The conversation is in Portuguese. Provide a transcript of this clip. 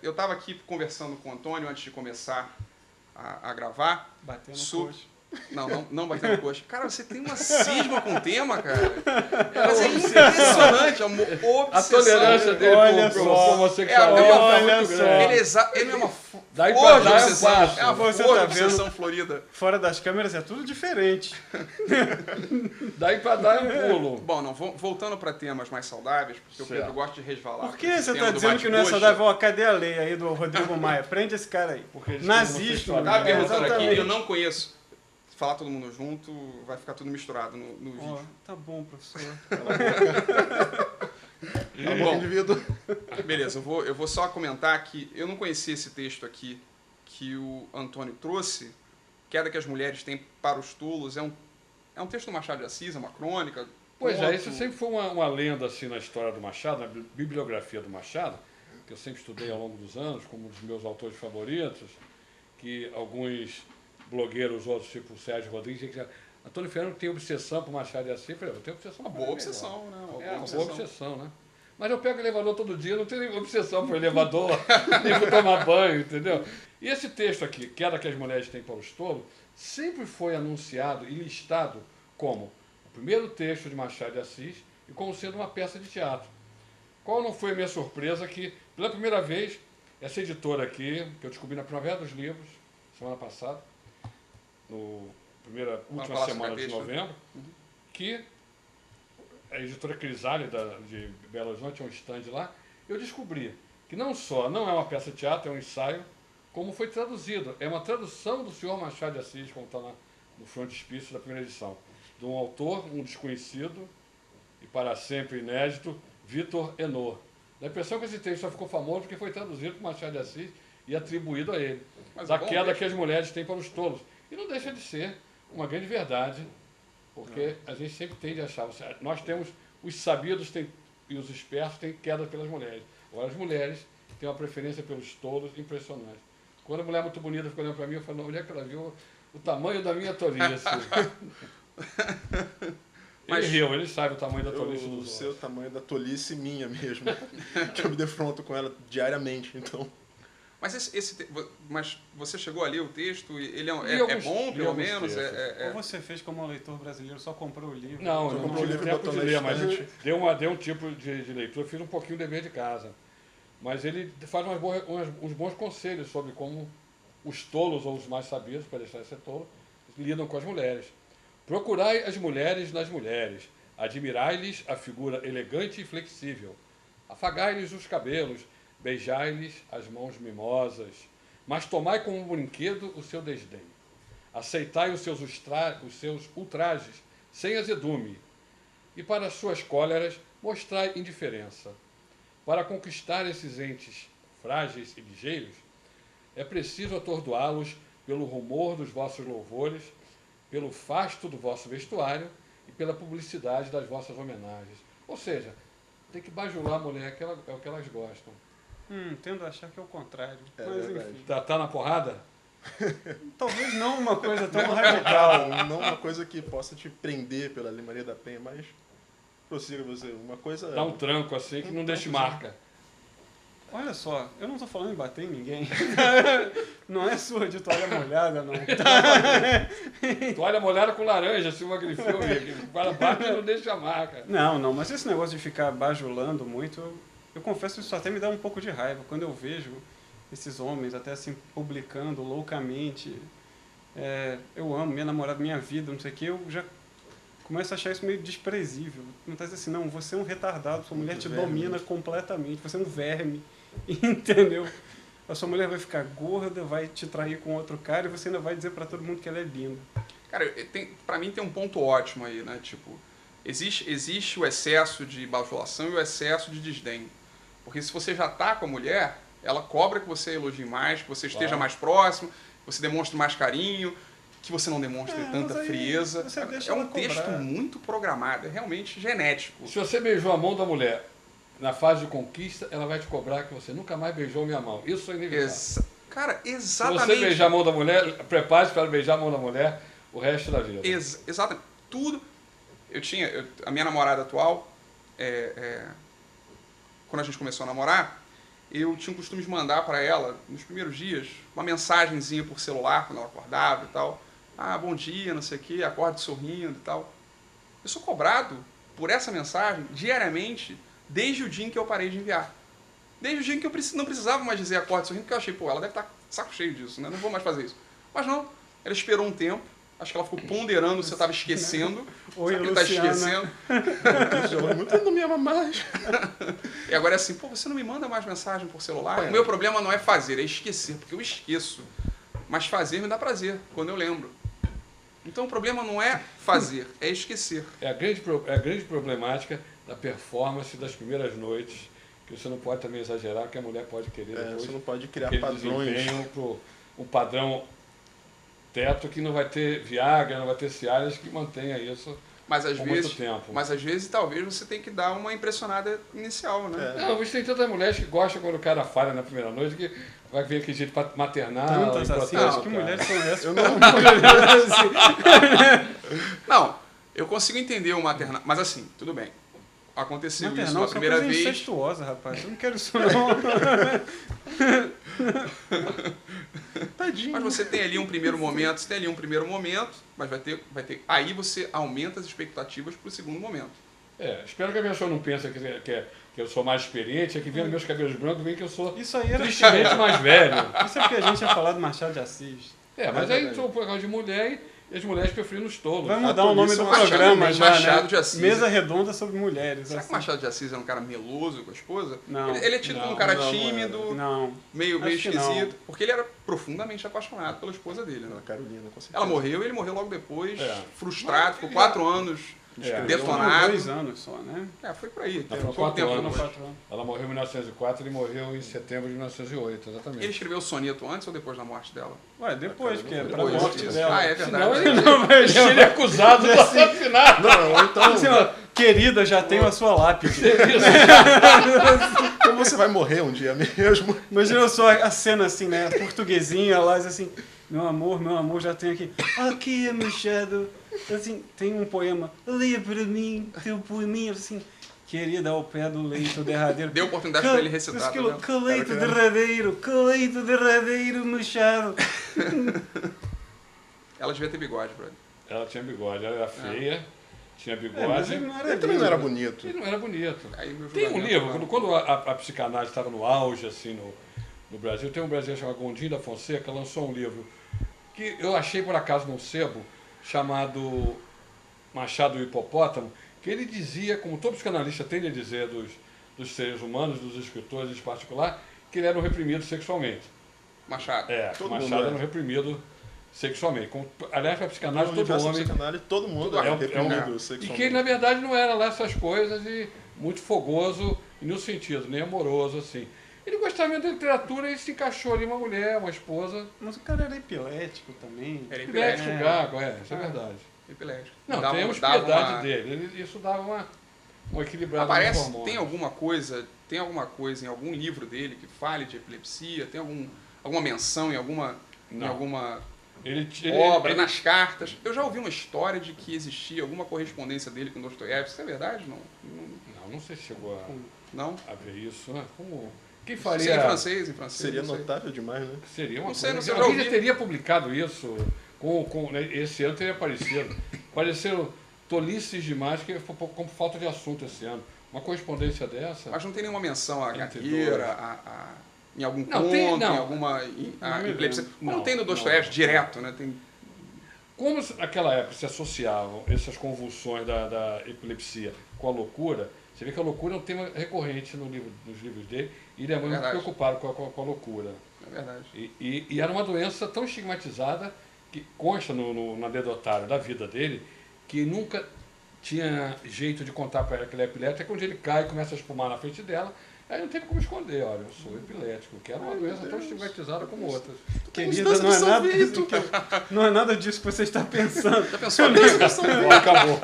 Eu estava aqui conversando com o Antônio antes de começar a gravar. Batendo coxa. Não batendo coxa. Cara, você tem uma cisma com o tema, cara. Mas é impressionante, é uma obsessão. A tolerância dele pro homossexual é muito grande. Ele é uma Daí força pra de dar obsessão. passo. É uma Você força tá de vendo? obsessão florida. Fora das câmeras é tudo diferente. Daí pra dar um pulo. Bom, não, voltando para temas mais saudáveis, porque o Certo. Pedro gosta de resvalar. Por que esse você tema tá do dizendo que não é bate-coxa. saudável? Ó, cadê a lei aí do Rodrigo Maia? Prende esse cara aí. Porque eles Nazista. têm Estava homossexualidade. perguntando aqui, exatamente. eu não conheço. Se falar todo mundo junto, vai ficar tudo misturado no Ó, vídeo. tá bom, professor. Bom, indivíduo. beleza, eu vou só comentar que eu não conhecia esse texto aqui que o Antônio trouxe, Queda que as Mulheres Têm para os Tolos. É um texto do Machado de Assis, é uma crônica. Pois é, conto. isso sempre foi uma lenda assim na história do Machado, na bibliografia do Machado, que eu sempre estudei ao longo dos anos, como um dos meus autores favoritos, que alguns blogueiros, outros, tipo o Sérgio Rodrigues, que Antônio Fernando tem obsessão por Machado de Assis. Eu falei, eu tenho obsessão Uma por boa ele, obsessão, né? Uma É, uma obsessão. boa obsessão, né? Mas eu pego o elevador todo dia, não tenho obsessão por elevador, nem por tomar banho, entendeu? E esse texto aqui, Queda que as Mulheres Têm para os Tolos, sempre foi anunciado e listado como o primeiro texto de Machado de Assis e como sendo uma peça de teatro. Qual não foi a minha surpresa que, pela primeira vez, essa editora aqui, que eu descobri na Primavera dos Livros, semana passada, última Palácio semana de Catete, né? novembro, que a editora Crisálida de Belo Horizonte, um stand lá, eu descobri que não é uma peça de teatro, é um ensaio, como foi traduzido. É uma tradução do senhor Machado de Assis, como está no frontispício da primeira edição, de um autor, um desconhecido e para sempre inédito, Vitor Enor. Dá a impressão que esse texto só ficou famoso porque foi traduzido por Machado de Assis e atribuído a ele. Mas Da é bom queda texto. que as mulheres têm para os tolos. E não deixa de ser uma grande verdade, porque a gente sempre tende a achar, nós temos os sabidos e os espertos têm queda pelas mulheres. Agora as mulheres têm uma preferência pelos tolos impressionante. Quando a mulher é muito bonita fica olhando para mim, eu falo, não, onde é que ela viu o tamanho da minha tolice? Mas- ele sabe o tamanho da tolice O dos seu outros. tamanho da tolice minha mesmo. Que eu me defronto com ela diariamente, então. Mas mas você chegou ali o texto, e ele Li é alguns- bom, li pelo alguns menos? textos. Ou você fez como um leitor brasileiro, só comprou o livro. Não, Só eu não comprou o tive livro e tempo botou de na ler, mas estante. deu um tipo de leitura. Eu fiz um pouquinho de dever de casa. Mas ele faz uns bons conselhos sobre como os tolos, ou os mais sabidos, para deixar de ser tolo, lidam com as mulheres. Procurai as mulheres nas mulheres, admirai-lhes a figura elegante e flexível, afagai-lhes os cabelos, beijai-lhes as mãos mimosas, mas tomai como um brinquedo o seu desdém. Aceitai os seus ultrajes sem azedume, e para as suas cóleras mostrai indiferença. Para conquistar esses entes frágeis e ligeiros, é preciso atordoá-los pelo rumor dos vossos louvores, pelo fasto do vosso vestuário e pela publicidade das vossas homenagens. Ou seja, tem que bajular a mulher, que é o que elas gostam. Tendo a achar que é o contrário. É Mas verdade. enfim. Tá na porrada? Talvez não uma coisa tão Não radical. radical, não uma coisa que possa te prender pela Lei Maria da Penha, mas prossiga você. Uma coisa. Dá um tranco assim que não deixe marca. Olha só, eu não estou falando em bater em ninguém. Não é surra de toalha molhada, não. Toalha molhada com laranja, assim, uma grifilme. O cara bate e não deixa marca. Não, mas esse negócio de ficar bajulando muito, eu confesso que isso até me dá um pouco de raiva. Quando eu vejo esses homens até assim publicando loucamente, eu amo minha namorada, minha vida, não sei o que, eu já começo a achar isso meio desprezível. Não tá dizendo assim, não, você é um retardado, sua mulher te domina completamente, você é um verme, entendeu? A sua mulher vai ficar gorda, vai te trair com outro cara e você ainda vai dizer pra todo mundo que ela é linda. Cara, pra mim tem um ponto ótimo aí, né? Tipo, existe o excesso de bajulação e o excesso de desdém. Porque se você já tá com a mulher, ela cobra que você elogie mais, que você esteja mais próximo, que você demonstre mais carinho, que você não demonstre tanta mas aí frieza. você deixa É um ela cobrar. texto muito programado, é realmente genético. Se você beijou a mão da mulher na fase de conquista, ela vai te cobrar que você nunca mais beijou minha mão. Isso é inevitável. Cara, Se exatamente. você beijar a mão da mulher, prepare-se para beijar a mão da mulher o resto da vida. Exatamente. Tudo. A minha namorada atual, quando a gente começou a namorar, eu tinha o costume de mandar para ela, nos primeiros dias, uma mensagenzinha por celular, quando ela acordava e tal. Ah, bom dia, não sei o quê, acorde sorrindo e tal. Eu sou cobrado por essa mensagem diariamente, desde o dia em que eu parei de enviar. Desde o dia em que eu não precisava mais dizer acorde sorrindo, porque eu achei, pô, ela deve estar saco cheio disso, né? Não vou mais fazer isso. Mas não, ela esperou um tempo, acho que ela ficou ponderando se eu estava esquecendo. Oi, Será que ele está Luciana. esquecendo? Muito não me ama mais. E agora é assim, pô, você não me manda mais mensagem por celular? É. O meu problema não é fazer, é esquecer, porque eu esqueço. Mas fazer me dá prazer, quando eu lembro. Então o problema não é fazer, é esquecer. É a grande problemática da performance das primeiras noites, que você não pode também exagerar, que a mulher pode querer depois. Você não pode criar aquele padrões. desempenho pro um padrão teto que não vai ter Viagra, não vai ter Cialis que mantenha isso Mas às por vezes, muito tempo. mas às vezes talvez você tem que dar uma impressionada inicial, né? É. Não, mas tem tantas mulheres que gostam quando o cara falha na primeira noite que vai vir aquele jeito maternal. Tantas e assim, protege acho o que cara. mulheres são essas. Eu não, Não, eu consigo entender o maternal, mas assim, tudo bem. Aconteceu isso Maternal uma são primeira coisa vez. incestuosa, rapaz. Eu não quero isso, não. tadinho. Mas você tem ali um primeiro momento, mas vai ter. Aí você aumenta as expectativas para o segundo momento. Espero que a pessoa não pense que eu sou mais experiente, é que vendo meus cabelos brancos, vem que eu sou Isso aí era... tristemente mais velho. Isso é porque a gente tinha falado Machado de Assis. Mas aí entrou um programa de mulher e as mulheres preferiram os tolos. Vai mudar o nome do Machado, programa já, Machado né? de Assis. Mesa redonda sobre mulheres. Será que assim. Machado de Assis era um cara meloso com a esposa? Não. Ele é tido como um cara tímido, Não. meio acho que não. esquisito, porque ele era profundamente apaixonado pela esposa dele, né? A Carolina, com certeza. Ela morreu e ele morreu logo depois, É. frustrado, ficou 4 anos Foram detonado. 2 anos só, né? Foi por aí. Não, Teve foram pouco 4 tempo anos. depois. 4 anos. Ela morreu em 1904 e ele morreu em setembro de 1908, exatamente. Ele escreveu o soneto antes ou depois da morte dela? Ué, depois, porque é pra Depois morte disso. dela. É verdade. Senão ele, Não, mas ele é acusado de assassinato. Não, ou então, Assim, ó, querida, já tenho a sua lápide. então você vai morrer um dia mesmo. Imagina só a cena assim, né? Portuguesinha lá, assim, meu amor, já tenho aqui. Aqui, Machado. Assim, tem um poema. Leia para mim, teu poeminha, assim. Querida, ao pé do leito derradeiro. Deu oportunidade para ele recitar. Aquilo, Tá que leito derradeiro, Machado. Ela devia ter bigode, brother. Ela tinha bigode, ela era feia, tinha Mas bigode. ele não era Ele também não era lindo. bonito. Ele não era bonito. Aí meu Tem um julgamento, livro, não. quando a psicanálise estava no auge, assim, no Brasil, tem um brasileiro chamado Gondim da Fonseca, lançou um livro que eu achei por acaso num sebo, chamado Machado e o Hipopótamo, que ele dizia, como todo psicanalista tende a dizer dos seres humanos, dos escritores em particular, que ele era um reprimido sexualmente. Machado. Todo Machado mundo era um reprimido sexualmente. Aliás, para a psicanálise, No todo universo homem... psicanálise, todo mundo Tudo é é reprimido E sexualmente. que ele, na verdade, não era lá essas coisas e muito fogoso, e no sentido, nem amoroso, assim. Ele gostava mesmo da literatura e se encaixou ali uma mulher, uma esposa. Mas o cara era epilético também. Era Epilético, epilético. gago, isso é Ah. verdade. Epilético. Não, Dava- temos dava piedade uma- dele. Isso dava uma equilibrada Aparece, nos hormônios. tem alguma coisa em algum livro dele que fale de epilepsia? Tem alguma menção em alguma Não. Ele, obra, ele- nas cartas? Eu já ouvi uma história de que existia alguma correspondência dele com Dostoiévski. Isso é verdade? não sei se chegou Não? a ver isso. Né? Quem Sim, faria... em francês, Seria não sei. notável demais, né? Seria uma Não sei, coisa. não sei, Alguém já já ouvi. teria publicado isso. Né, esse ano teria aparecido. Apareceram tolices demais, que foi como falta de assunto esse ano. Uma correspondência dessa... Mas não tem nenhuma menção à Entre gagueira, em algum Não, conto, tem- não. em alguma a me epilepsia. lembro. Como Não, tem no não. Dostoiévski direto, né? Tem Como naquela época se associavam essas convulsões da epilepsia com a loucura, você vê que a loucura é um tema recorrente nos livros dele, e ele é muito Verdade. preocupado com a loucura. é verdade. E era uma doença tão estigmatizada que consta no anedotário da vida dele, que nunca tinha jeito de contar para ela que ele é epilético, é que um dia ele cai e começa a espumar na frente dela, aí não teve como esconder, olha, eu sou epilético, que era uma doença tão estigmatizada como outras. Querida, Mudança não é, de nada, não é nada disso que você está pensando. Já pensou nisso? Acabou.